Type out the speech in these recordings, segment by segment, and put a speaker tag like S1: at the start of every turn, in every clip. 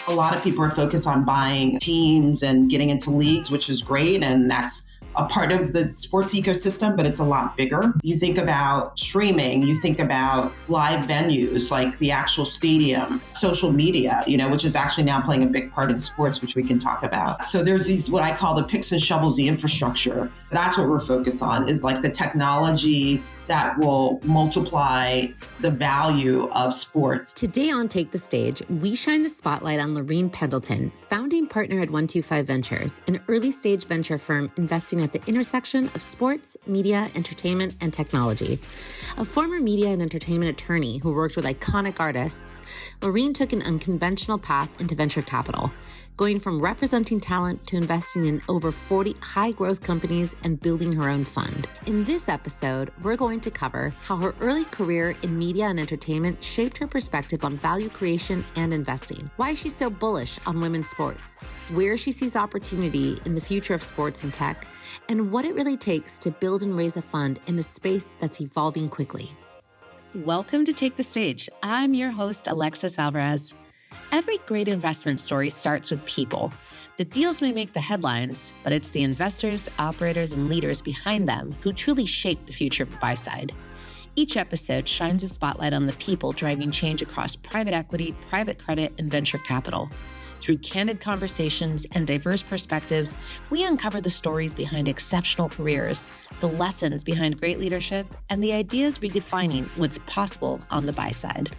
S1: A lot of people are focused on buying teams and getting into leagues, which is great. And that's a part of the sports ecosystem, but it's a lot bigger. You think about streaming, you think about live venues like the actual stadium, social media, which is actually now playing a big part in sports, which we can talk about. So there's these, what I call the picks and shovels, the infrastructure. That's what we're focused on, is like the technology that will multiply the value of sports.
S2: Today on Take the Stage, we shine the spotlight on Lorine Pendleton, founding partner at 125 Ventures, an early-stage venture firm investing at the intersection of sports, media, entertainment, and technology. A former media and entertainment attorney who worked with iconic artists, Lorine took an unconventional path into venture capital, going from representing talent to investing in over 40 high-growth companies and building her own fund. In this episode, we're going to cover how her early career in media and entertainment shaped her perspective on value creation and investing, why she's so bullish on women's sports, where she sees opportunity in the future of sports and tech, and what it really takes to build and raise a fund in a space that's evolving quickly.
S3: Welcome to Take the Stage. I'm your host, Alexis Alvarez. Every great investment story starts with people. The deals may make the headlines, but it's the investors, operators, and leaders behind them who truly shape the future of the buy side. Each episode shines a spotlight on the people driving change across private equity, private credit, and venture capital. Through candid conversations and diverse perspectives, we uncover the stories behind exceptional careers, the lessons behind great leadership, and the ideas redefining what's possible on the buy side.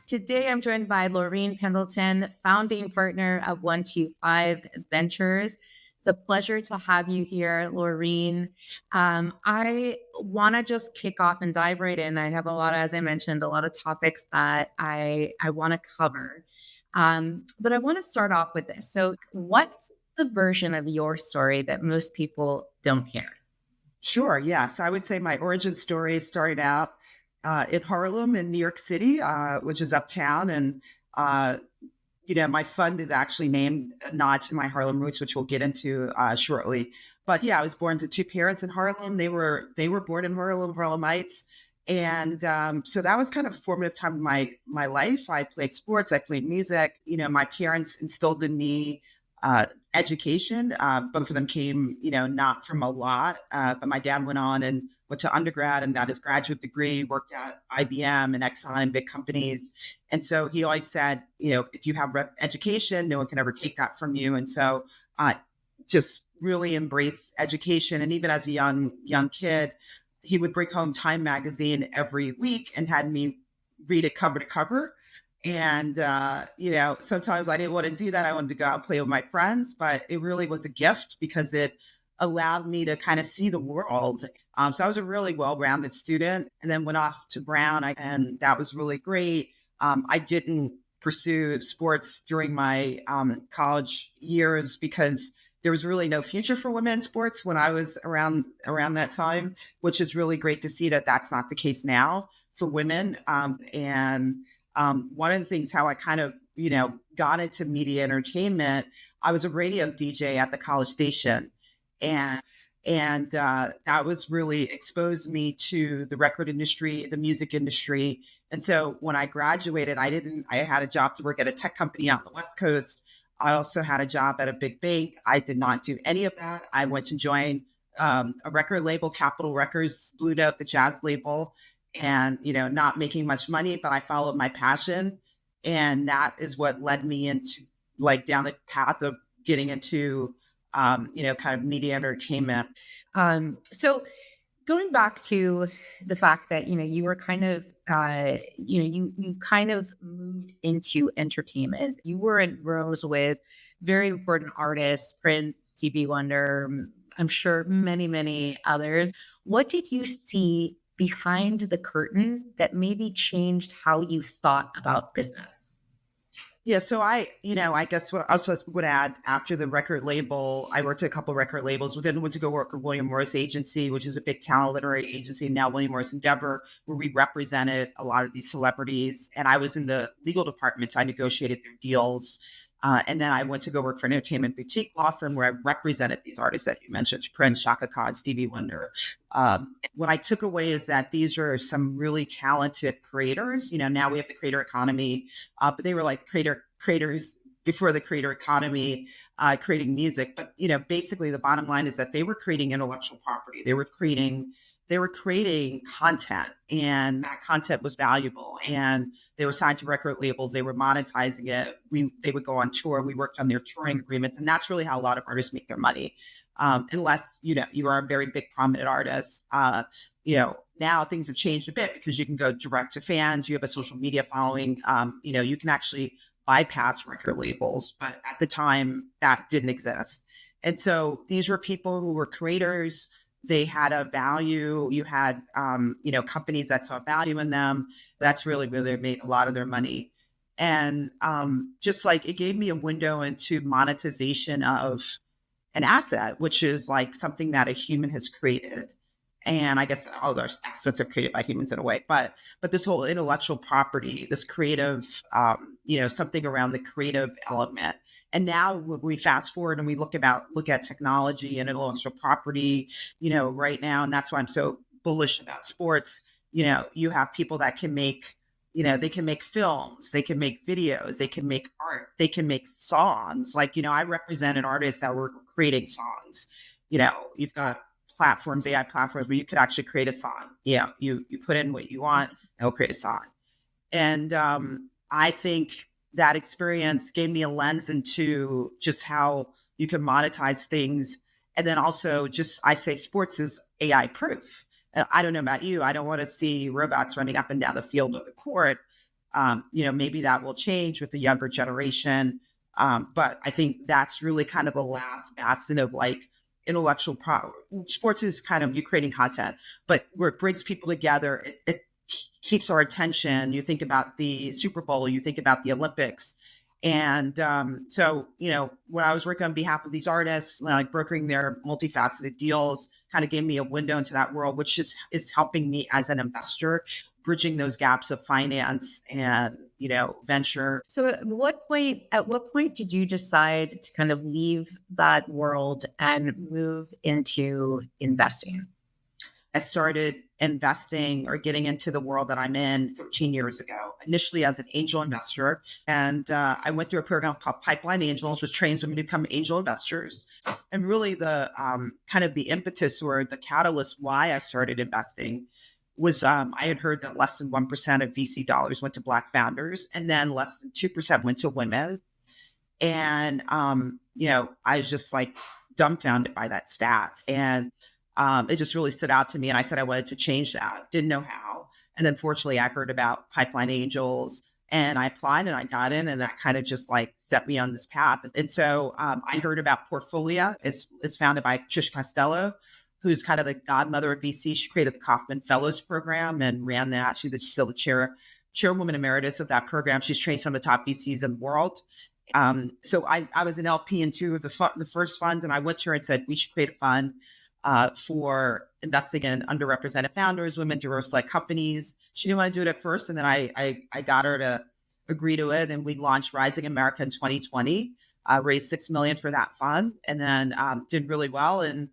S3: Today, I'm joined by Lorine Pendleton, founding partner of 125 Ventures. It's a pleasure to have you here, Lorine. I want to just kick off and dive right in. I have as I mentioned, a lot of topics that I want to cover. But I want to start off with this. So what's the version of your story that most people don't hear?
S1: Sure, yes. I would say my origin story started out in Harlem in New York City, which is uptown. And, my fund is actually named a nod to my Harlem roots, which we'll get into shortly. But yeah, I was born to two parents in Harlem. They were born in Harlem, Harlemites. And so that was kind of a formative time of my life. I played sports, I played music. My parents instilled in me education. Both of them came, not from a lot, but my dad went on and went to undergrad and got his graduate degree, worked at IBM and Exxon, big companies. And so he always said, if you have education, no one can ever take that from you. And so I just really embraced education. And even as a young kid, he would bring home Time magazine every week and had me read it cover to cover. And, sometimes I didn't want to do that. I wanted to go out and play with my friends, but it really was a gift because it allowed me to kind of see the world. So I was a really well-rounded student and then went off to Brown and that was really great. I didn't pursue sports during my college years because there was really no future for women in sports when I was around that time, which is really great to see that that's not the case now for women. And one of the things how I kind of, got into media entertainment, I was a radio DJ at the College Station. And that was really exposed me to the record industry, the music industry. And so when I graduated, I had a job to work at a tech company out on the West Coast. I also had a job at a big bank. I did not do any of that. I went to join a record label, Capitol Records, Blue Note, the jazz label, and, not making much money, but I followed my passion. And that is what led me into down the path of getting into kind of media entertainment.
S3: So going back to the fact that, you were kind of, you kind of moved into entertainment. You were in rooms with very important artists, Prince, Stevie Wonder, I'm sure many, many others. What did you see behind the curtain that maybe changed how you thought about business?
S1: Yeah, so I guess what I also would add after the record label, I worked at a couple of record labels. Then went to go work with William Morris Agency, which is a big talent literary agency, now William Morris Endeavor, where we represented a lot of these celebrities. And I was in the legal department. I negotiated their deals. And then I went to go work for an entertainment boutique law firm where I represented these artists that you mentioned, Prince, Chaka Khan, Stevie Wonder. What I took away is that these are some really talented creators. Now we have the creator economy, but they were like creators before the creator economy, creating music. But, basically the bottom line is that they were creating intellectual property. They were creating content, and that content was valuable, and they were signed to record labels. They were monetizing it. They would go on tour. We worked on their touring agreements, and that's really how a lot of artists make their money. Unless, you are a very big prominent artist. Now things have changed a bit because you can go direct to fans. You have a social media following. You can actually bypass record labels, but at the time that didn't exist. And so these were people who were creators. They had a value. You had, companies that saw value in them. That's really where they made a lot of their money. And just like it gave me a window into monetization of an asset, which is like something that a human has created. And I guess all those assets are created by humans in a way, but this whole intellectual property, this creative, something around the creative element. And now when we fast forward and we look at technology and intellectual property, right now, and that's why I'm so bullish about sports. You have people that can make, they can make films, they can make videos, they can make art, they can make songs. Like, I represent an artist that were creating songs. You've got platforms, AI platforms, where you could actually create a song. You put in what you want, and it'll create a song. And I think that experience gave me a lens into just how you can monetize things. And then also I say sports is AI proof. I don't know about you. I don't want to see robots running up and down the field of the court. Maybe that will change with the younger generation. But I think that's really kind of the last bastion of like intellectual sports is kind of you creating content, but where it brings people together, it keeps our attention. You think about the Super Bowl, you think about the Olympics. And so, when I was working on behalf of these artists, like brokering their multifaceted deals, kind of gave me a window into that world, which is helping me as an investor, bridging those gaps of finance and, venture.
S3: So at what point did you decide to kind of leave that world and move into investing?
S1: I started investing or getting into the world that I'm in 13 years ago, initially as an angel investor. And I went through a program called Pipeline Angels, which trains women to become angel investors. And really the kind of the impetus or the catalyst why I started investing was I had heard that less than 1% of VC dollars went to Black founders, and then less than 2% went to women. And, I was just like dumbfounded by that stat. And it just really stood out to me. And I said I wanted to change that. Didn't know how. And then fortunately, I heard about Pipeline Angels and I applied and I got in, and that kind of just like set me on this path. And so I heard about Portfolio. It's founded by Trish Costello, who's kind of the godmother of VC. She created the Kaufman Fellows program and ran that. She's still the chairwoman emeritus of that program. She's trained some of the top VCs in the world. So I was an LP in two of the first funds, and I went to her and said, we should create a fund for investing in underrepresented founders, women, diverse-led companies. She didn't want to do it at first, and then I got her to agree to it, and we launched Rising America in 2020, raised $6 million for that fund, and then did really well. And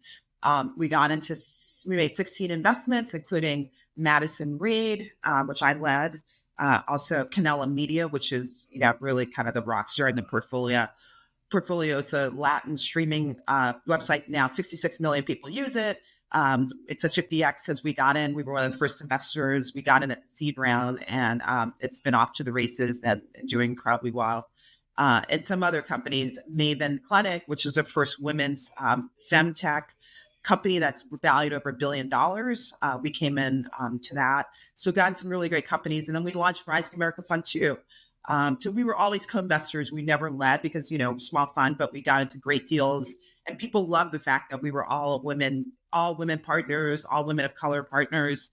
S1: we made 16 investments, including Madison Reed, which I led, also Canela Media, which is really kind of the rock star in the Portfolio. It's a Latin streaming website now. 66 million people use it. It's a 50x since we got in. We were one of the first investors. We got in at the seed round, and it's been off to the races and doing incredibly well. And some other companies, Maven Clinic, which is the first women's femtech company that's valued over $1 billion. We came in to that. So got some really great companies. And then we launched Rising America Fund 2. So we were always co-investors. We never led because, small fund, but we got into great deals, and people loved the fact that we were all women partners, all women of color partners.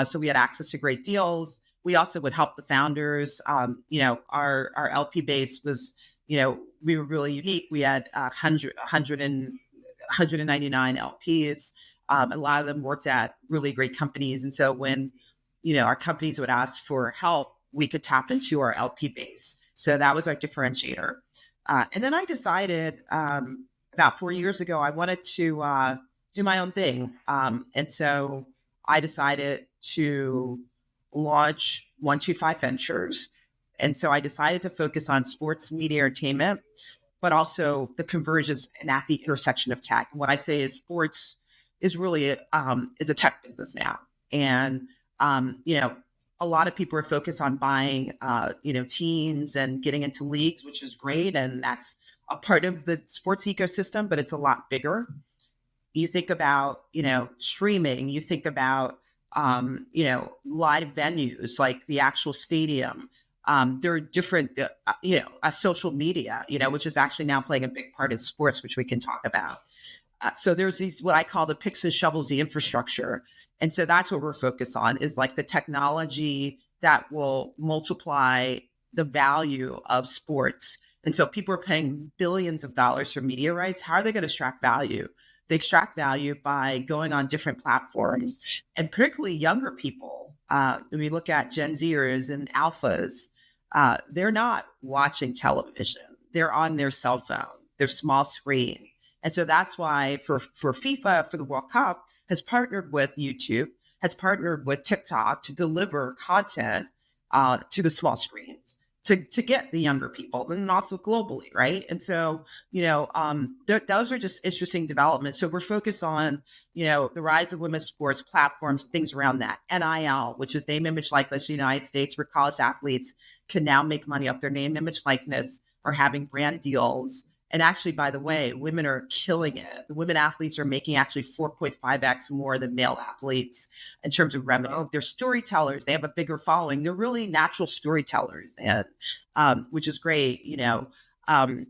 S1: So we had access to great deals. We also would help the founders. Our LP base was, we were really unique. We had 199 LPs. A lot of them worked at really great companies. And so when, our companies would ask for help, we could tap into our LP base. So that was our differentiator. And then I decided about 4 years ago, I wanted to do my own thing. And so I decided to launch 125 Ventures. And so I decided to focus on sports, media, entertainment, but also the convergence and at the intersection of tech. And what I say is sports is really is a tech business now. And, you know, a lot of people are focused on buying, teams and getting into leagues, which is great. And that's a part of the sports ecosystem, but it's a lot bigger. You think about, streaming, you think about, live venues like the actual stadium. There are different, social media, which is actually now playing a big part in sports, which we can talk about. So there's these, what I call the picks and shovels, the infrastructure. And so that's what we're focused on is like the technology that will multiply the value of sports. And so people are paying billions of dollars for media rights. How are they going to extract value? They extract value by going on different platforms, and particularly younger people. When we look at Gen Zers and alphas, they're not watching television. They're on their cell phone, their small screen. And so that's why for FIFA, for the World Cup, has partnered with YouTube, has partnered with TikTok to deliver content to the small screens to get the younger people, and also globally, right? And so, those are just interesting developments. So we're focused on, the rise of women's sports platforms, things around that. NIL, which is name, image, likeness in the United States, where college athletes can now make money off their name, image, likeness, or having brand deals. And actually, by the way, women are killing it. The women athletes are making actually 4.5x more than male athletes in terms of revenue. They're storytellers. They have a bigger following. They're really natural storytellers, and which is great, And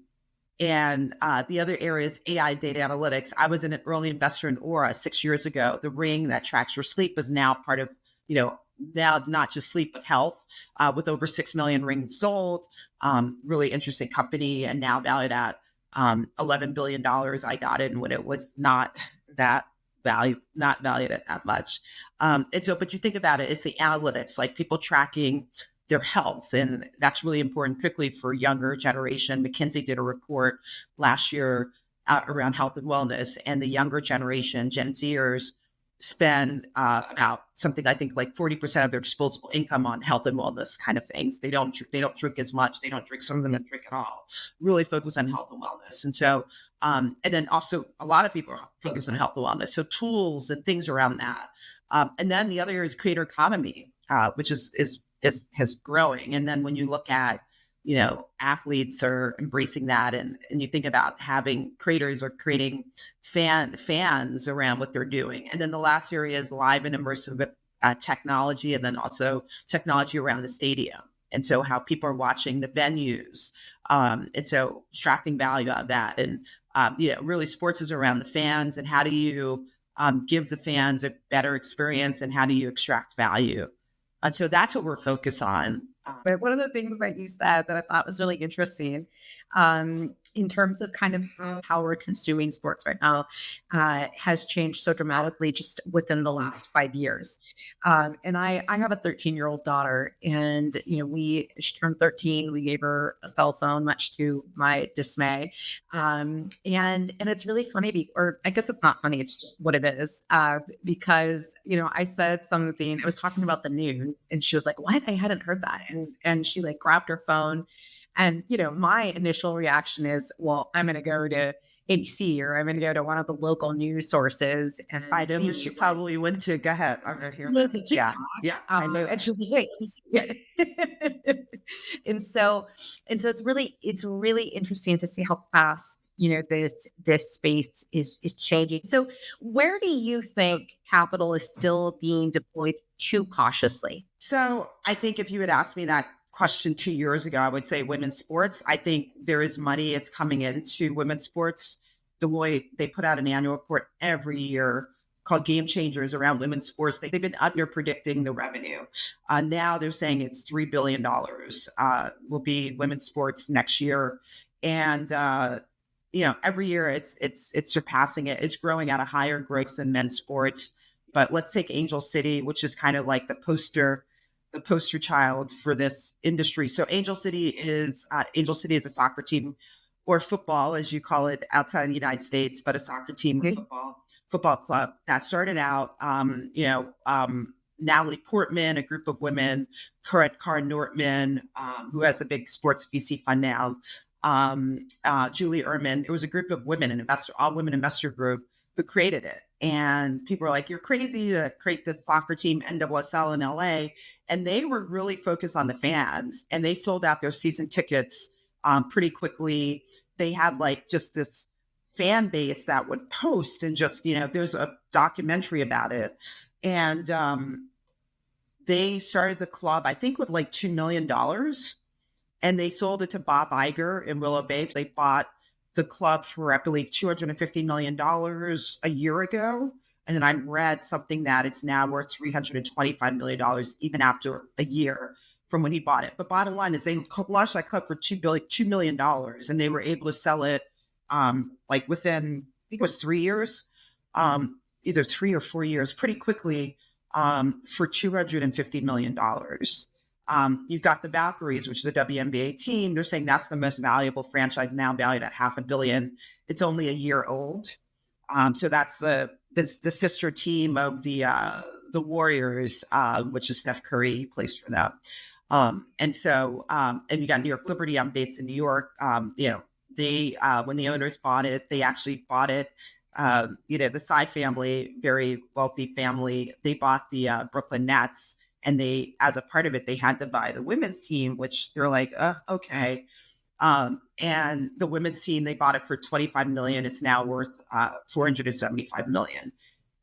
S1: the other area is AI data analytics. I was an early investor in Aura 6 years ago. The ring that tracks your sleep is now part of, now not just sleep, but health, with over 6 million rings sold. Really interesting company, and now valued at $11 billion. I got in when it was not valued at that much. And so, but you think about it, it's the analytics, like people tracking their health. And that's really important, particularly for younger generation. McKinsey did a report last year around health and wellness, and the younger generation, Gen Zers, spend about something, I think, like 40% of their disposable income on health and wellness kind of things. They don't drink as much. They don't drink. Some of them don't drink at all. Really focus on health and wellness. And so, and then also a lot of people are focused on health and wellness. So tools and things around that. And then the other area is creator economy, which has growing. And then when you look at, athletes are embracing that. And you think about having creators or creating fans around what they're doing. And then the last area is live and immersive technology, and then also technology around the stadium. And so how people are watching the venues. And so extracting value out of that. And, really sports is around the fans, and how do you give the fans a better experience, and how do you extract value? And so that's what we're focused on.
S4: But one of the things that you said that I thought was really interesting, in terms of kind of how we're consuming sports right now, has changed so dramatically just within the last 5 years. And I have a 13-year-old daughter, and she turned 13. We gave her a cell phone, much to my dismay. And it's really funny, or I guess it's not funny. It's just what it is. Because I said something. I was talking about the news, and she was like, "What? I hadn't heard that." And she like grabbed her phone. And, my initial reaction is, well, I'm going to go to ABC, or I'm going to go to one of the local news sources. And
S1: I know you probably went to. Go ahead. I'm going to hear
S4: this.
S1: Yeah.
S4: I know. And she's like, wait. and so it's really interesting to see how fast, this space is changing. So where do you think capital is still being deployed too cautiously?
S1: So I think if you had asked me that question 2 years ago, I would say women's sports. I think there is money is coming into women's sports. Deloitte, they put out an annual report every year called Game Changers around women's sports. They've been under predicting the revenue. Now they're saying it's $3 billion will be women's sports next year. And, every year it's surpassing it. It's growing at a higher growth than men's sports. But let's take Angel City, which is kind of like the poster child for this industry. So Angel City is a soccer team, or football, as you call it outside the United States, but a soccer team, football club that started out, Natalie Portman, a group of women, current Karen Nortman, who has a big sports VC fund now, Julie Ehrman. It was a group of women, an investor, all women investor group who created it. And people were like, you're crazy to create this soccer team, NWSL in LA. And they were really focused on the fans, and they sold out their season tickets pretty quickly. They had like just this fan base that would post and just, there's a documentary about it. And they started the club, I think, with like $2 million. And they sold it to Bob Iger in Willow Bay. They bought the club for, I believe, $250 million a year ago. And then I read something that it's now worth $325 million, even after a year from when he bought it. But bottom line is they launched that club for $2 million, and they were able to sell it like within, I think it was 3 years, either 3 or 4 years, pretty quickly, for $250 million. You've got the Valkyries, which is a WNBA team. They're saying that's the most valuable franchise now, valued at $500 million. It's only a year old. So that's the sister team of the Warriors, which is Steph Curry. He plays for them. And you got New York Liberty. I'm based in New York. They when the owners bought it, they actually bought it. The Tsai family, very wealthy family, they bought the Brooklyn Nets, and they, as a part of it, they had to buy the women's team, which they're like, okay. And the women's team, they bought it for $25 million. It's now worth $475 million.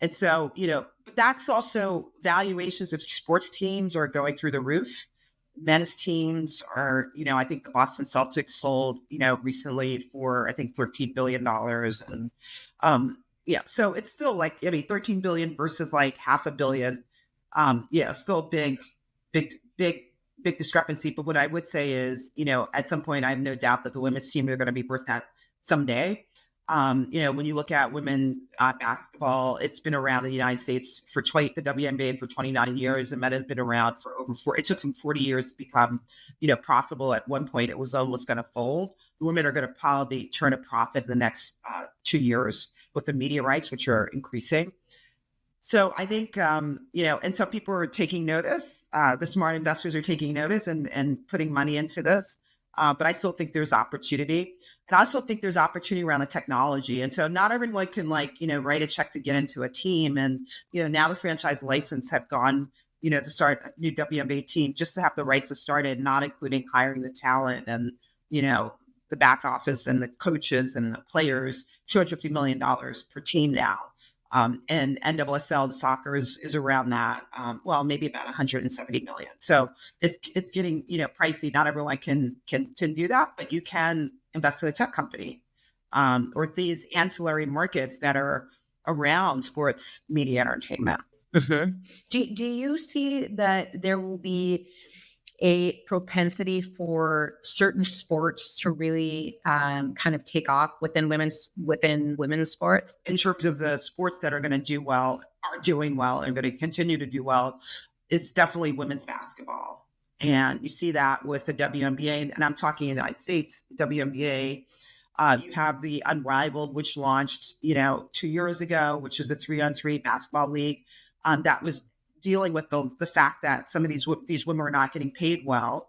S1: And so, but that's also valuations of sports teams are going through the roof. Men's teams are, I think the Boston Celtics sold, recently for, I think, $13 billion. And so it's still like, 13 billion versus like $500 million. Still big discrepancy. But what I would say is, at some point, I have no doubt that the women's team are going to be worth that someday. When you look at women basketball, it's been around in the United States for the WNBA for 29 years, and men have been around for over 4. It took them 40 years to become, profitable. At one point, it was almost going to fold. The women are going to probably turn a profit in the next 2 years with the media rights, which are increasing. So I think, and some people are taking notice. The smart investors are taking notice and putting money into this. But I still think there's opportunity. And I also think there's opportunity around the technology. And so not everyone can write a check to get into a team. And, now the franchise license have gone, to start a new WNBA team, just to have the rights to start it, not including hiring the talent and, the back office and the coaches and the players, $250 million per team now. And NWSL, the soccer is around that. Maybe about 170 million. So it's getting, pricey. Not everyone can do that, but you can invest in a tech company, or these ancillary markets that are around sports, media, entertainment.
S4: Mm-hmm. Do you see that there will be a propensity for certain sports to really kind of take off within women's sports?
S1: In terms of the sports that are going to do well, are doing well, and going to continue to do well, is definitely women's basketball. And you see that with the WNBA, and I'm talking in the United States, WNBA. You have the Unrivaled, which launched, 2 years ago, which is a 3-on-3 basketball league that was dealing with the fact that some of these women were not getting paid well.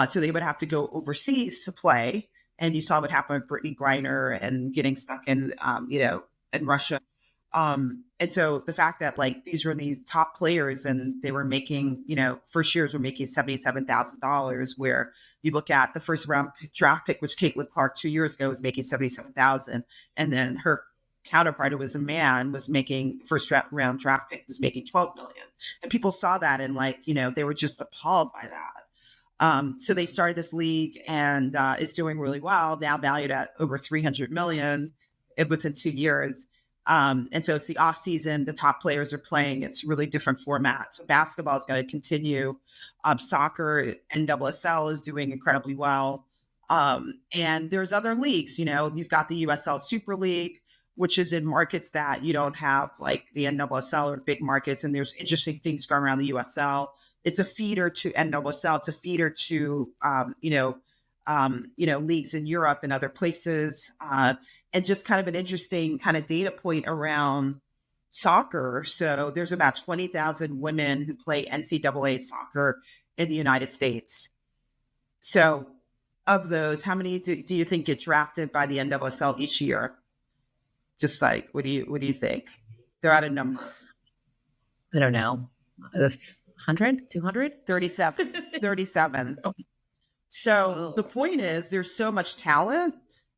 S1: So they would have to go overseas to play. And you saw what happened with Brittany Griner and getting stuck in, in Russia. And so the fact that these were these top players and they were making, first years were making $77,000, where you look at the first round draft pick, which Caitlin Clark 2 years ago was making $77,000. And then her counterpart, who was a man, was making first round draft pick was making $12 million. And people saw that and they were just appalled by that. So they started this league, and it's doing really well, now valued at over $300 million within 2 years. And so it's the off season, the top players are playing. It's really different formats. So basketball is going to continue. Soccer, NWSL is doing incredibly well. And there's other leagues, you've got the USL Super League, which is in markets that you don't have, like the NWSL or big markets. And there's interesting things going around the USL. It's a feeder to NWSL. It's a feeder to, leagues in Europe and other places. And just kind of an interesting kind of data point around soccer. So there's about 20,000 women who play NCAA soccer in the United States. So of those, how many do you think get drafted by the NWSL each year? Just like, what do you think? They're at a number.
S4: I don't know. 100, 200?
S1: 37. 37. So the point is there's so much talent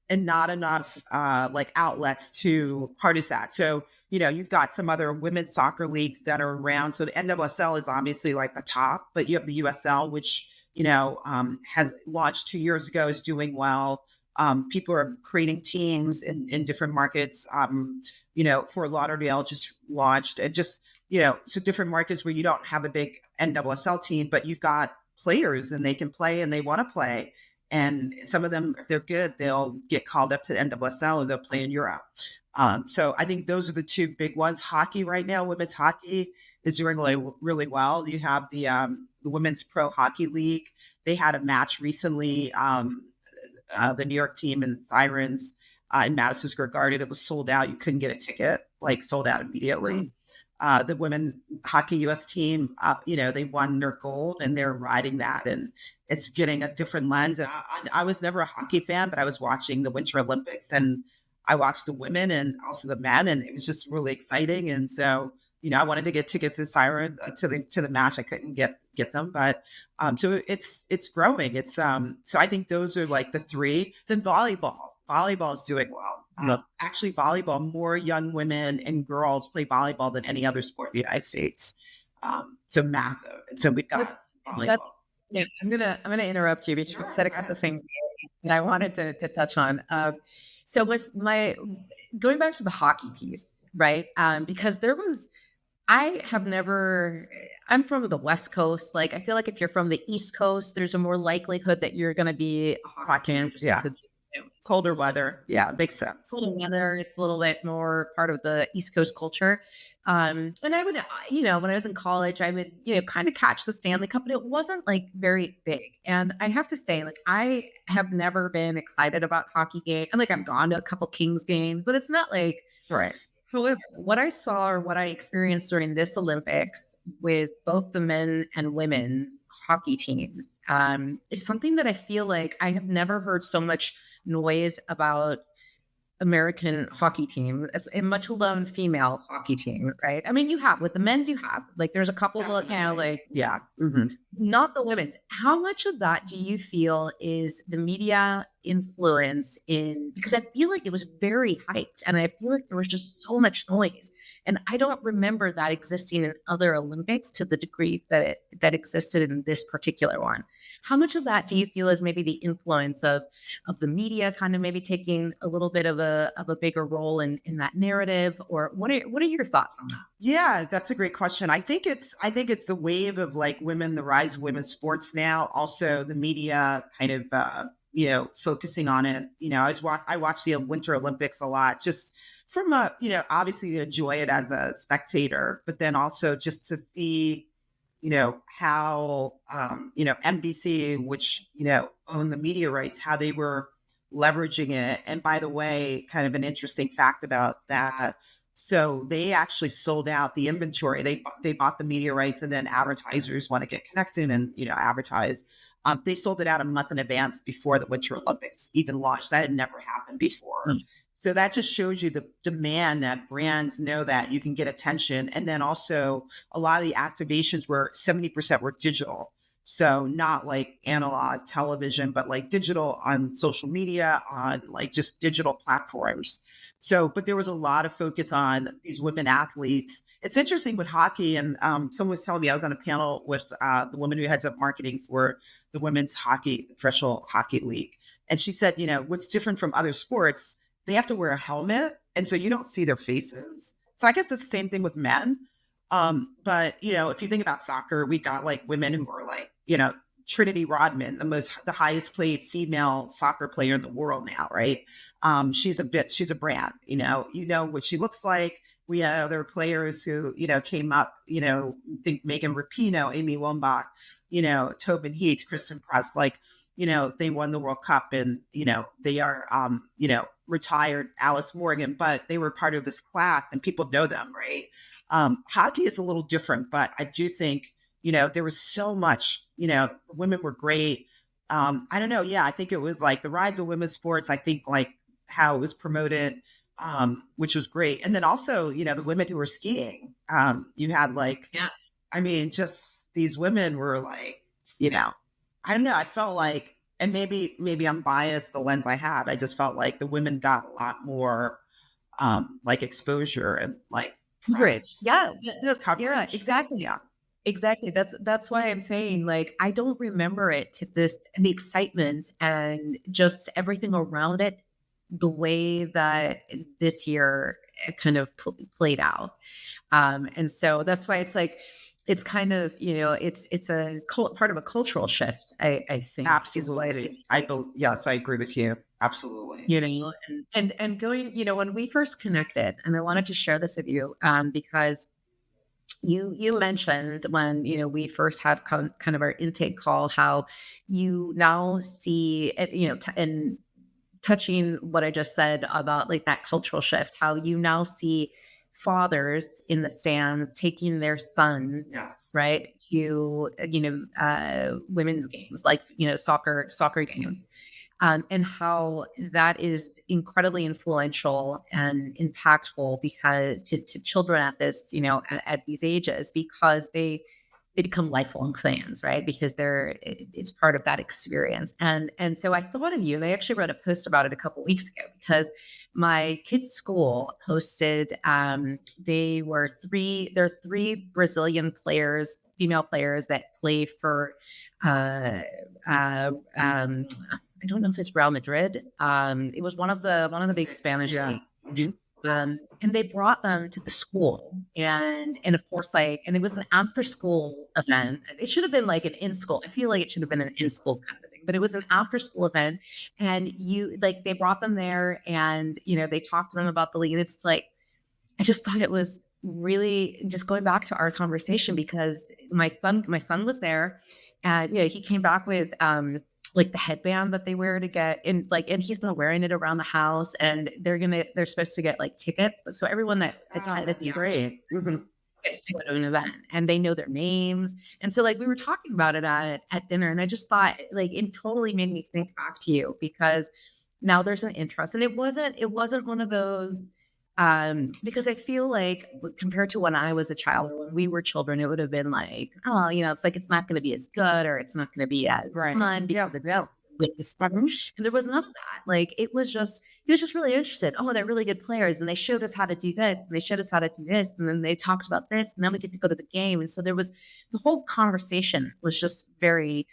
S1: and not enough like outlets to harness that. So, you've got some other women's soccer leagues that are around. So the NWSL is obviously like the top, but you have the USL, which, has launched 2 years ago, is doing well. People are creating teams in different markets. Fort Lauderdale just launched, and just, so different markets where you don't have a big NWSL team, but you've got players and they can play and they want to play. And some of them, if they're good, they'll get called up to the NWSL or they'll play in Europe. So I think those are the two big ones. Hockey right now, women's hockey is doing really, really well. You have the Women's Pro Hockey League. They had a match recently, the New York team and Sirens in Madison Square Garden. It was sold out. You couldn't get a ticket, like sold out immediately. The women hockey U.S. team, they won their gold and they're riding that, and it's getting a different lens. And I was never a hockey fan, but I was watching the Winter Olympics and I watched the women and also the men, and it was just really exciting. And so, I wanted to get tickets to Siren to the match. I couldn't get them, but so it's growing. It's so I think those are like the three. Then volleyball. Volleyball is doing well. Actually, volleyball, more young women and girls play volleyball than any other sport in the United States. So massive. And so we've got volleyball.
S4: Yeah, I'm gonna interrupt you because you said a couple things that I wanted to touch on. So with my going back to the hockey piece, right? Because I'm from the West Coast. Like, I feel like if you're from the East Coast, there's a more likelihood that you're going to be a hockey fan.
S1: Yeah. Colder weather. Yeah, it makes sense.
S4: Colder weather. It's a little bit more part of the East Coast culture. And I would, when I was in college, I would, kind of catch the Stanley Cup, but it wasn't like very big. And I have to say, like, I have never been excited about hockey games. And like, I've gone to a couple Kings games, but it's not like,
S1: right.
S4: However, what I saw or what I experienced during this Olympics with both the men and women's hockey teams is something that I feel like I have never heard so much noise about American hockey team, and much alone female hockey team, right? I mean, you have with the men's, like there's a couple of like not the women's. How much of that do you feel is the media influence in? Because I feel like it was very hyped, and I feel like there was just so much noise, and I don't remember that existing in other Olympics to the degree that that existed in this particular one. How much of that do you feel is maybe the influence of the media kind of maybe taking a little bit of a bigger role in that narrative? Or what are your thoughts on that?
S1: Yeah, that's a great question. I think it's the wave of like the rise of women's sports now. Also the media kind of focusing on it. I watch the Winter Olympics a lot, just from obviously to enjoy it as a spectator, but then also just to see how, NBC, which, owned the media rights, how they were leveraging it. And by the way, kind of an interesting fact about that. So they actually sold out the inventory. They bought the media rights, and then advertisers want to get connected and, advertise. They sold it out a month in advance before the Winter Olympics even launched. That had never happened before. So that just shows you the demand that brands know that you can get attention. And then also a lot of the activations were 70% were digital. So not like analog television, but like digital on social media, on like just digital platforms. So, but there was a lot of focus on these women athletes. It's interesting with hockey. And someone was telling me, I was on a panel with the woman who heads up marketing for the women's hockey, professional hockey league. And she said, what's different from other sports, they have to wear a helmet, and so you don't see their faces. So I guess it's the same thing with men. But if you think about soccer, we got like women who are like, Trinity Rodman, the highest paid female soccer player in the world now, right? She's a brand, what she looks like. We had other players who, came up, think Megan Rapinoe, Amy Wambach, Tobin Heath, Kristen Press, like, they won the World Cup, and, they are, retired Alice Morgan, but they were part of this class and people know them, right? Hockey is a little different, but I do think, there was so much, the women were great. I don't know. Yeah, I think it was like the rise of women's sports. I think like how it was promoted, which was great. And then also, the women who were skiing, you had like,
S4: Yes.
S1: I mean, just these women were like, I don't know. I felt like, and maybe I'm biased, the lens I have, I just felt like the women got a lot more, like exposure and like
S4: Great.
S1: press
S4: Yeah. Yeah,
S1: coverage.
S4: exactly.
S1: Yeah.
S4: Exactly. That's why I'm saying, like, I don't remember it to this and the excitement and just everything around it the way that this year it kind of played out. And so that's why it's like it's kind of, it's a part of a cultural shift, I think is what it
S1: Absolutely. Yes, I agree with you. Absolutely.
S4: and going, when we first connected, and I wanted to share this with you, because you mentioned when we first had kind of our intake call how you now see it, and touching what I just said about like that cultural shift, how you now see fathers in the stands taking their sons,
S1: Yes.
S4: right, to women's games, like soccer games, and how that is incredibly influential and impactful because to children at this, at these ages, because they become lifelong fans, right? Because it's part of that experience. And so I thought of you, and I actually wrote a post about it a couple weeks ago because my kids' school posted, they're three Brazilian players, female players that play for I don't know if it's Real Madrid. It was one of the big Spanish leagues.
S1: Mhm.
S4: And they brought them to the school, and of course, like, and it was an after school event. It should have been like an in school. I feel like it should have been an in school kind of thing, but it was an after school event. And they brought them there, and they talked to them about the league. And it's like I just thought it was really just going back to our conversation because my son was there, and he came back with like the headband that they wear to get in, like, and he's been wearing it around the house, and they're supposed to get like tickets, so everyone that attended
S1: That's great. Mhm.
S4: gets to go to an event and they know their names. And so like we were talking about it at dinner, and I just thought like it totally made me think back to you because now there's an interest, and it wasn't one of those, because I feel like compared to when I was a child or when we were children, it would have been like, oh, it's like it's not going to be as good or it's not going to be as
S1: Right.
S4: fun
S1: Yeah.
S4: because it's
S1: Yeah.
S4: with this. And there was none of that. Like he was just really interested. Oh, they're really good players, and they showed us how to do this, and they showed us how to do this, and then they talked about this, and then we get to go to the game. And so the whole conversation was just very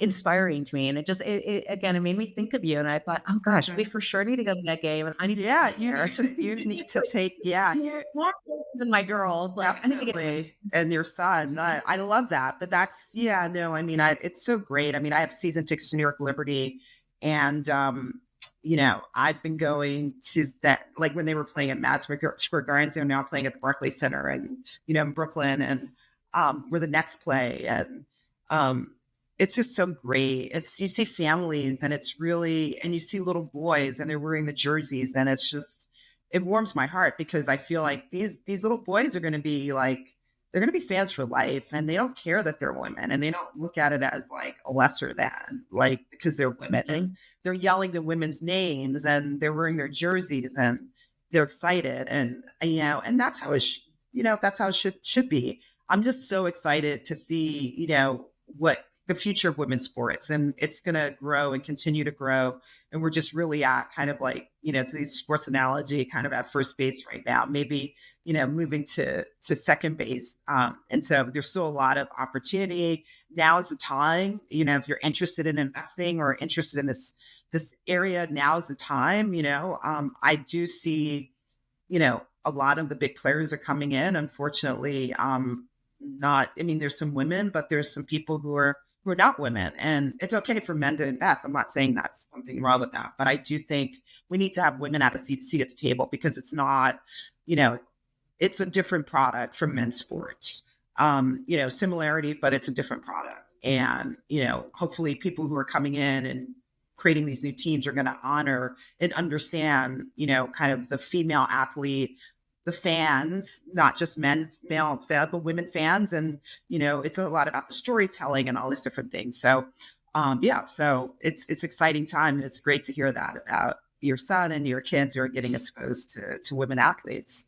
S4: inspiring to me, and it again, it made me think of you, and I thought, oh gosh, we for sure need to go to that game, and I need to
S1: Yeah.
S4: be there.
S1: You need to take, yeah.
S4: More than my girls, like I need to get.
S1: Definitely. And your son. I love that. But that's, yeah, no, I mean, it's so great. I mean, I have season tickets to New York Liberty. And, I've been going to that, like when they were playing at Madison Square Gardens, they're now playing at the Barclays Center and, in Brooklyn, and where the Nets play. And it's just so great. You see families, and it's really, and you see little boys, and they're wearing the jerseys, and it's just, it warms my heart because I feel like these little boys are going to be like, they're going to be fans for life, and they don't care that they're women, and they don't look at it as like a lesser than, like, because they're women, and they're yelling the women's names, and they're wearing their jerseys, and they're excited, and and that's how that's how it should be. I'm just so excited to see what the future of women's sports, and it's going to grow and continue to grow. And we're just really at kind of like, to the sports analogy, kind of at first base right now, maybe, moving to second base. And so there's still a lot of opportunity. Now is the time, if you're interested in investing or interested in this area, now is the time. I do see, a lot of the big players are coming in. Unfortunately, there's some women, but there's some people who are not women, and it's okay for men to invest. I'm not saying that's something wrong with that, but I do think we need to have women at a seat at the table because it's not, it's a different product from men's sports. Similarity, but it's a different product. And, hopefully people who are coming in and creating these new teams are going to honor and understand, kind of the female athlete, the fans, not just male fan, but women fans. And, it's a lot about the storytelling and all these different things. So, so it's exciting time. And it's great to hear that about your son and your kids who are getting exposed to women athletes.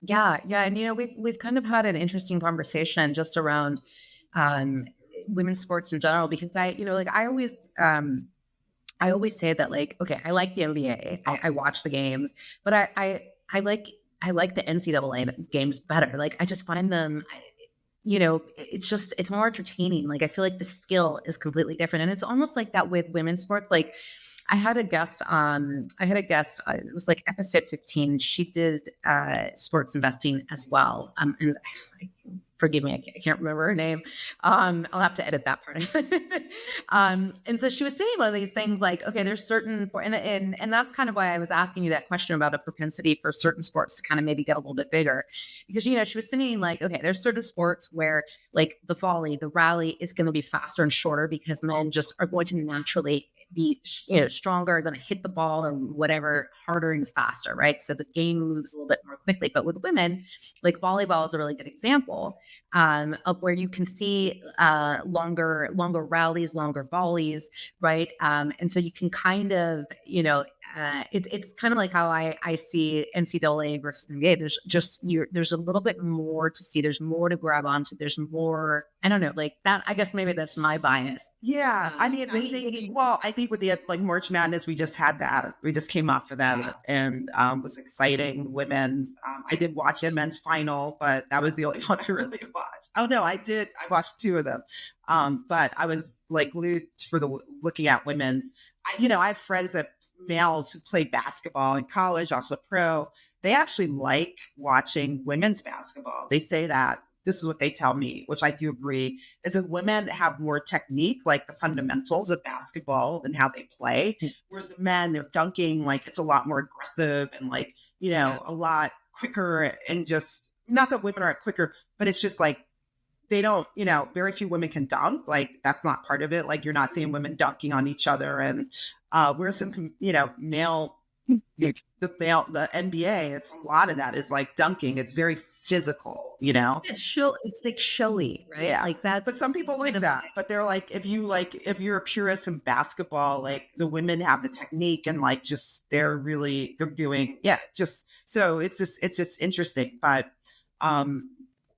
S4: Yeah. Yeah. And, we've kind of had an interesting conversation just around, women's sports in general, because I always say that, like, okay, I like the NBA. I watch the games, but I like the NCAA games better. Like, I just find them, it's more entertaining. Like, I feel like the skill is completely different. And it's almost like that with women's sports. Like, I had a guest, it was like episode 15. She did sports investing as well. And forgive me, I can't remember her name. I'll have to edit that part. And so she was saying one of these things like, okay, there's certain, and that's kind of why I was asking you that question about a propensity for certain sports to kind of maybe get a little bit bigger. Because, she was saying like, okay, there's certain sports where like the volley, the rally is going to be faster and shorter because men just are going to naturally be stronger, going to hit the ball or whatever harder and faster, right? So the game moves a little bit more quickly. But with women, like volleyball is a really good example of where you can see longer rallies, longer volleys, right? And so you can kind of, it's kind of like how I see NCAA versus NBA. There's just there's a little bit more to see. There's more to grab onto. There's more. I don't know, like that. I guess maybe that's my bias.
S1: Yeah, I mean, I think with the like March Madness, we just had that. We just came off of that, and was exciting. Women's, I did watch the men's final, but that was the only one I really watched. Oh no, I did. I watched two of them, but I was like glued for looking at women's. I have friends that males who played basketball in college, also pro. They actually like watching women's basketball. They say that. This is what they tell me, which I do agree, is that women have more technique, like the fundamentals of basketball and how they play. Whereas the men, they're dunking, like it's a lot more aggressive and like, a lot quicker, and just not that women aren't quicker, but it's just like they don't, very few women can dunk. Like that's not part of it. Like you're not seeing women dunking on each other. And whereas some, male, the NBA, it's a lot of that is like dunking. It's very physical,
S4: It's like showy, right?
S1: Yeah.
S4: Like that.
S1: But some people like that. But they're like, if you're a purist in basketball, like the women have the technique and like just they're doing, so it's just interesting. But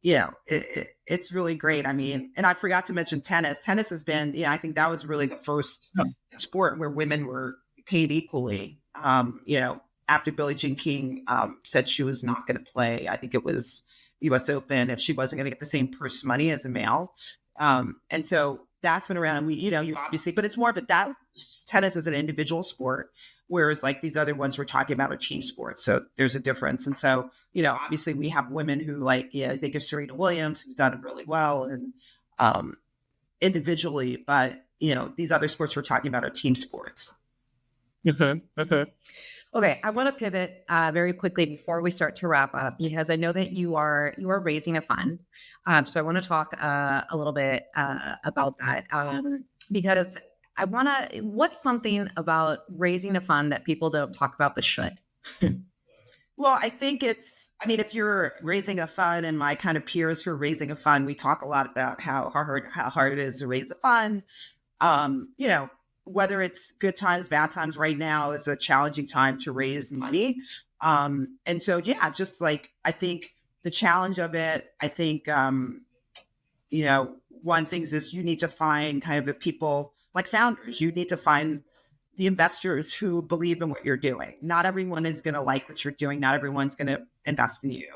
S1: it's really great. I mean, and I forgot to mention tennis. Tennis has been, I think that was really the first sport where women were paid equally. After Billie Jean King said she was not going to play, I think it was U.S. Open, if she wasn't going to get the same purse money as a male. And so that's been around. And you obviously, but it's more of that tennis is an individual sport, whereas like these other ones we're talking about are team sports. So there's a difference. And so, obviously we have women who like, I think of Serena Williams, who's done it really well and individually, but these other sports we're talking about are team sports.
S4: Okay, I want to pivot very quickly before we start to wrap up, because I know that you are raising a fund. So I want to talk a little bit about that because what's something about raising a fund that people don't talk about but should?
S1: Well, I think if you're raising a fund, and my kind of peers who are raising a fund, we talk a lot about how hard it is to raise a fund. Whether it's good times, bad times, right now is a challenging time to raise money. And so, just like, I think the challenge of it, I think, one thing is you need to find kind of the people like founders. You need to find the investors who believe in what you're doing. Not everyone is going to like what you're doing. Not everyone's going to invest in you.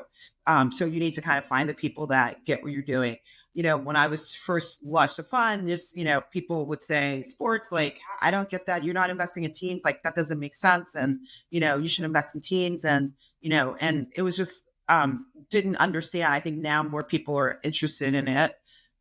S1: So you need to kind of find the people that get what you're doing. When I was first launched a fund, just, people would say sports, like, I don't get that. You're not investing in teams. Like, that doesn't make sense. And, you should invest in teams. And, and it was just, didn't understand. I think now more people are interested in it,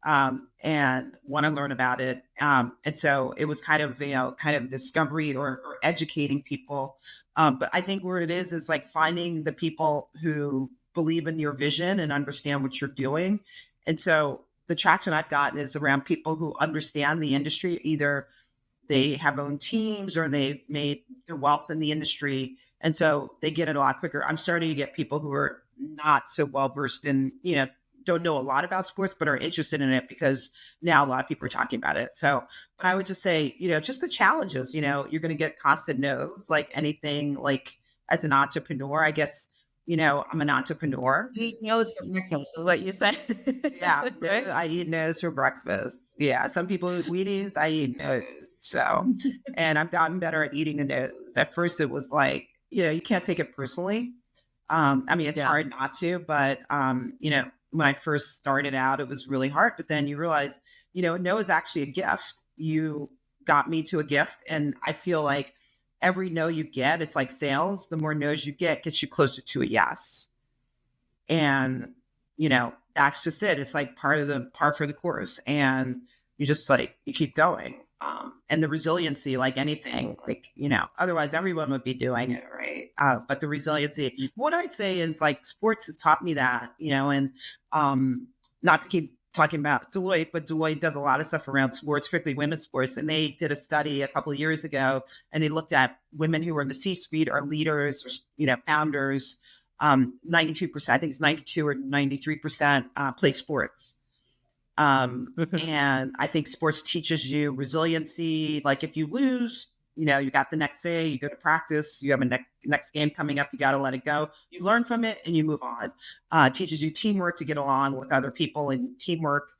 S1: and want to learn about it. And so it was kind of discovery or educating people. But I think where it is like finding the people who believe in your vision and understand what you're doing. And so the traction I've gotten is around people who understand the industry, either they have own teams or they've made their wealth in the industry. And so they get it a lot quicker. I'm starting to get people who are not so well versed in, don't know a lot about sports, but are interested in it because now a lot of people are talking about it. So, but I would just say, just the challenges, you're going to get constant no's, like anything, like as an entrepreneur, I guess, I'm an entrepreneur.
S4: He knows for breakfast is what you said.
S1: Yeah,
S4: Right?
S1: I eat nose for breakfast. Yeah, some people eat Wheaties, I eat nose. So, and I've gotten better at eating the nose. At first, it was like, you can't take it personally. I mean, it's
S4: Yeah.
S1: hard not to, but when I first started out, it was really hard. But then you realize, no is actually a gift. You got me to a gift, and I feel like every no you get, it's like sales. The more no's you get, gets you closer to a yes. And that's just it. It's like part for the course, and you just like you keep going. And the resiliency, like anything, like otherwise everyone would be doing it, right? But the resiliency, what I'd say is like sports has taught me that, and not to keep talking about Deloitte, but Deloitte does a lot of stuff around sports, particularly women's sports. And they did a study a couple of years ago, and they looked at women who were in the C-suite or leaders, or founders. 92%, I think it's 92 or 93% play sports. And I think sports teaches you resiliency. Like if you lose, you got the next day, you go to practice, you have a next game coming up, you got to let it go. You learn from it and you move on. Teaches you teamwork to get along with other people and teamwork,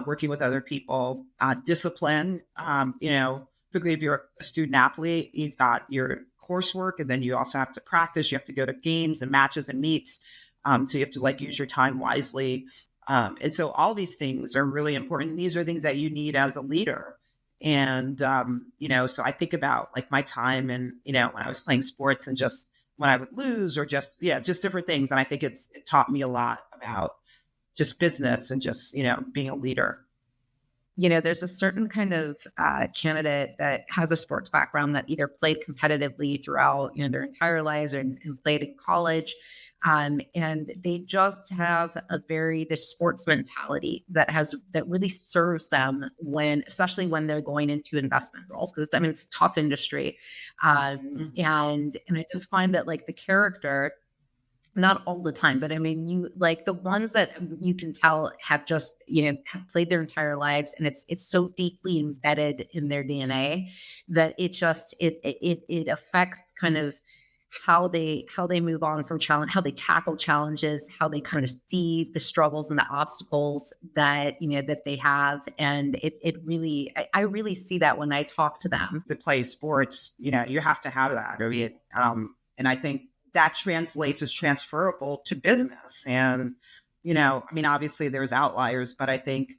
S1: working with other people, discipline, particularly if you're a student athlete, you've got your coursework and then you also have to practice. You have to go to games and matches and meets. So you have to like use your time wisely. And so all these things are really important. These are things that you need as a leader. And, so I think about like my time and, when I was playing sports and just when I would lose or just different things. And I think it taught me a lot about just business and just, being a leader.
S4: There's a certain kind of candidate that has a sports background that either played competitively throughout, their entire lives and played in college. And they just have this sports mentality that really serves them especially when they're going into investment roles. Cause it's a tough industry. And I just find that like the character, not all the time, but you like the ones that you can tell have just, have played their entire lives and it's so deeply embedded in their DNA that it affects kind of how they move on from challenge, how they tackle challenges, how they kind of see the struggles and the obstacles that, that they have. And I really see that when I talk to them.
S1: To play sports, you have to have that. I mean, and I think that translates as transferable to business. And, obviously there's outliers, but I think,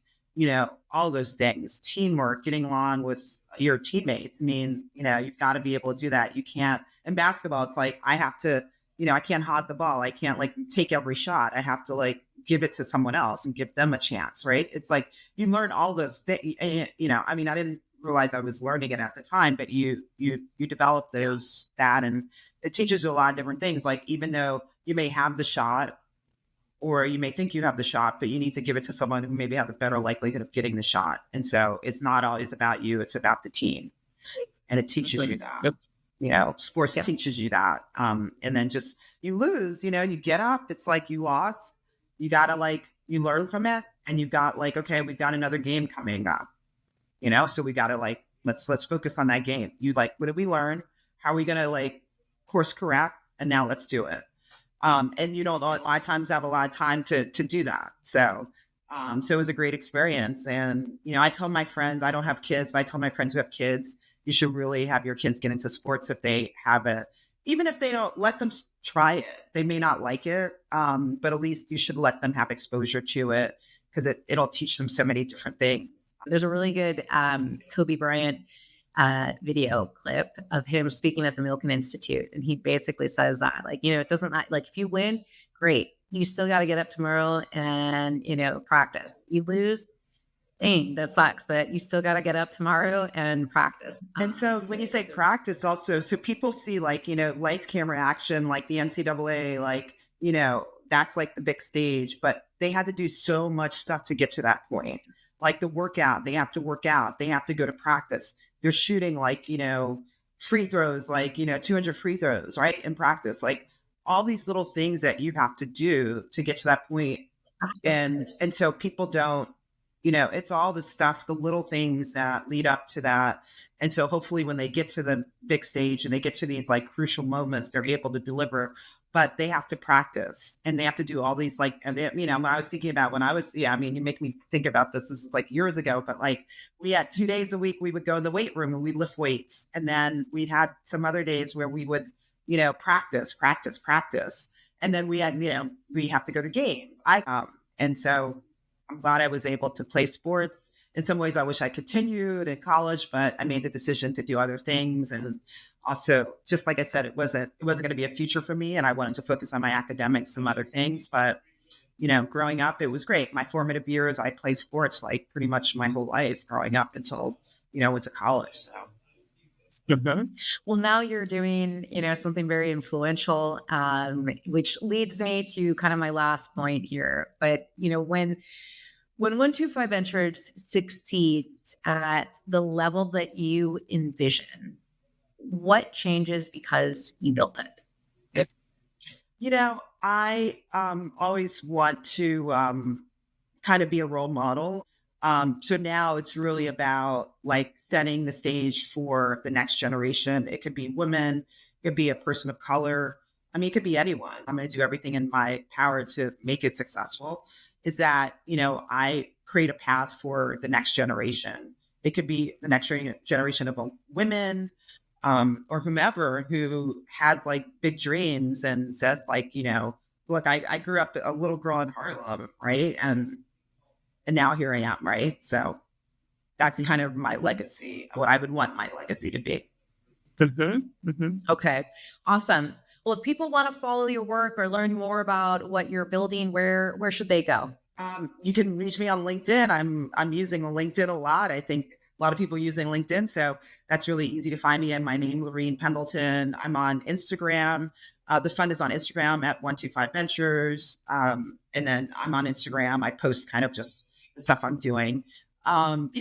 S1: all those things, teamwork, getting along with your teammates. I mean, you've got to be able to do that. You can't, in basketball, it's like, I have to, I can't hog the ball. I can't like take every shot. I have to like give it to someone else and give them a chance. Right. It's like, you learn all those things, I didn't realize I was learning it at the time, but you develop that and it teaches you a lot of different things. Like, even though you may have the shot or you may think you have the shot, but you need to give it to someone who maybe have a better likelihood of getting the shot. And so it's not always about you, it's about the team. And it teaches you that. Yep. Sports teaches you that. And then just, you lose, you get up, it's like you lost. You got to you learn from it and you've got okay, we've got another game coming up, so we got to let's focus on that game. What did we learn? How are we going to course correct? And now let's do it. And a lot of times have a lot of time to do that. So it was a great experience. And, I tell my friends, I don't have kids, but I tell my friends who have kids, you should really have your kids get into sports if they have it. Even if they don't, let them try it. They may not like it, but at least you should let them have exposure to it because it'll teach them so many different things.
S4: There's a really good Kobe Bryant video clip of him speaking at the Milken Institute. And he basically says that, it doesn't matter. If you win, great. You still got to get up tomorrow and, practice. You lose, dang, that sucks, but you still got to get up tomorrow and practice.
S1: And so when you say practice also, so people see lights, camera, action, like the NCAA, that's the big stage, but they had to do so much stuff to get to that point. Like the workout, they have to work out, they have to go to practice. they're shooting like, free throws, like, 200 free throws, right? In practice, like all these little things that you have to do to get to that point. And so people don't, it's all the stuff, the little things that lead up to that. And so hopefully when they get to the big stage and they get to these like crucial moments, they're able to deliver, but they have to practice and they have to do all these like, and they, when I was thinking about when I was, yeah, I mean, you make me think about this. This is like years ago, but like we had 2 days a week, we would go in the weight room and we'd lift weights. And then we'd had some other days where we would, practice. And then we had, we have to go to games. And so I'm glad I was able to play sports. In some ways, I wish I continued in college, but I made the decision to do other things. And also, just like I said, it wasn't going to be a future for me. And I wanted to focus on my academics, some other things. But, growing up, it was great. My formative years, I played sports like pretty much my whole life growing up until, went to college. So.
S4: Well, now you're doing, something very influential, which leads me to kind of my last point here. But, when 125 Ventures succeeds at the level that you envision, what changes because you built it?
S1: I always want to kind of be a role model. So now it's really about like setting the stage for the next generation. It could be women, it could be a person of color. I mean, it could be anyone. I'm going to do everything in my power to make it successful. Is that, I create a path for the next generation. It could be the next generation of women, or whomever who has like big dreams and says like, look, I grew up a little girl in Harlem, right? And now here I am, right? So that's kind of my legacy, what I would want my legacy to be.
S4: Okay, awesome. Well, if people want to follow your work or learn more about what you're building, where should they go?
S1: You can reach me on LinkedIn. I'm using LinkedIn a lot. I think a lot of people using LinkedIn, so that's really easy to find me. And my name, Lorine Pendleton. I'm on Instagram. The fund is on Instagram at 125 Ventures. And then I'm on Instagram. I post kind of just the stuff I'm doing. And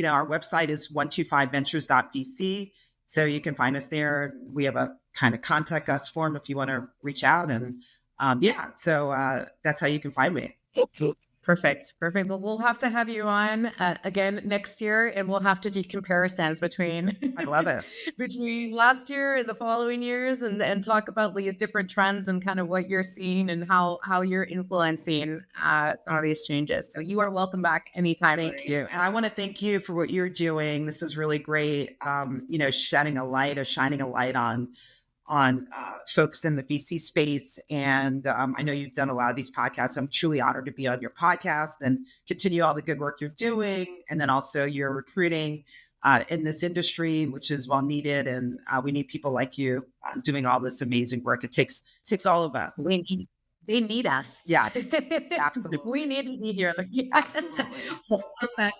S1: our website is 125ventures.vc. So you can find us there. We have a kind of contact us form if you want to reach out. And so that's how you can find me.
S4: Perfect. Well, we'll have to have you on again next year, and we'll have to do comparisons between
S1: I love it.
S4: between last year and the following years, and talk about these different trends and kind of what you're seeing and how you're influencing some of these changes. So you are welcome back anytime.
S1: Thank you. And I want to thank you for what you're doing. This is really great. Shining a light on folks in the VC space. And I know you've done a lot of these podcasts. I'm truly honored to be on your podcast and continue all the good work you're doing. And then also your recruiting in this industry, which is well needed. And we need people like you doing all this amazing work. It takes all of us.
S4: They need us.
S1: Yes, absolutely.
S4: We need to be here.
S1: Absolutely.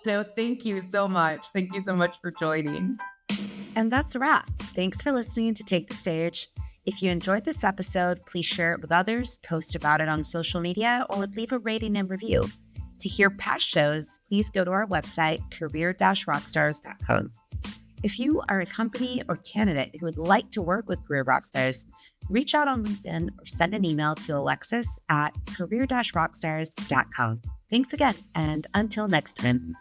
S4: So thank you so much. Thank you so much for joining. And that's a wrap. Thanks for listening to Take the Stage. If you enjoyed this episode, please share it with others, post about it on social media, or leave a rating and review. To hear past shows, please go to our website, career-rockstars.com. If you are a company or candidate who would like to work with Career Rockstars, reach out on LinkedIn or send an email to Alexis at career-rockstars.com. Thanks again, and until next time.